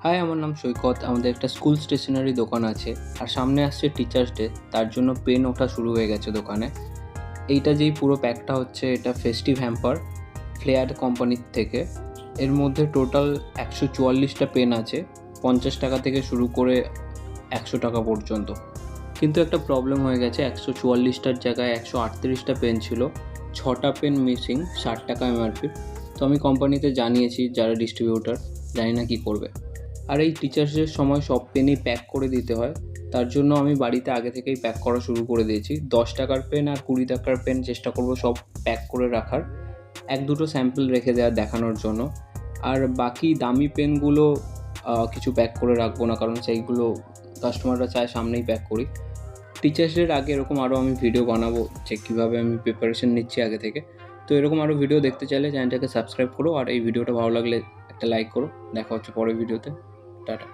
High, আমার নাম সৈকত। আমাদের একটা স্কুল স্টেশনারি দোকান আছে, আর সামনে আসছে টিচার্স ডে, তার জন্য পেন ওঠা শুরু হয়ে গেছে দোকানে। এইটা যেই পুরো প্যাকটা হচ্ছে, এটা ফেস্টিভ হ্যাম্পার ফ্লেয়ার কোম্পানির থেকে। এর মধ্যে টোটাল 144টা পেন আছে, 50 টাকা থেকে শুরু করে 100 টাকা পর্যন্ত। কিন্তু একটা প্রবলেম হয়ে গেছে, 144টার জায়গায় 138টা পেন ছিল, 6টা পেন মিসিং, 60 টাকা এমআরপি। তো আমি কোম্পানিতে জানিয়েছি, যারা ডিস্ট্রিবিউটার, জানি না কী করবে। আর এই টিচার্সের সময় সব পেনই প্যাক করে দিতে হয়, তার জন্য আমি বাড়িতে আগে থেকেই প্যাক করা শুরু করে দিয়েছি। 10 টাকার পেন আর 20 টাকার পেন চেষ্টা করবো সব প্যাক করে রাখার, এক দুটো স্যাম্পল রেখে দেওয়ার দেখানোর জন্য। আর বাকি দামি পেনগুলো কিছু প্যাক করে রাখবো না, কারণ সেইগুলো কাস্টমাররা চায় সামনেই প্যাক করি। টিচার্সদের আগে এরকম আরও আমি ভিডিও বানাবো, যে কীভাবে আমি প্রিপারেশন নিচ্ছি আগে থেকে। তো এরকম আরও ভিডিও দেখতে চাইলে চ্যানেলটাকে সাবস্ক্রাইব করো, আর এই ভিডিওটা ভালো লাগলে একটা লাইক করো। দেখা হচ্ছে পরের ভিডিওতে। টাটা।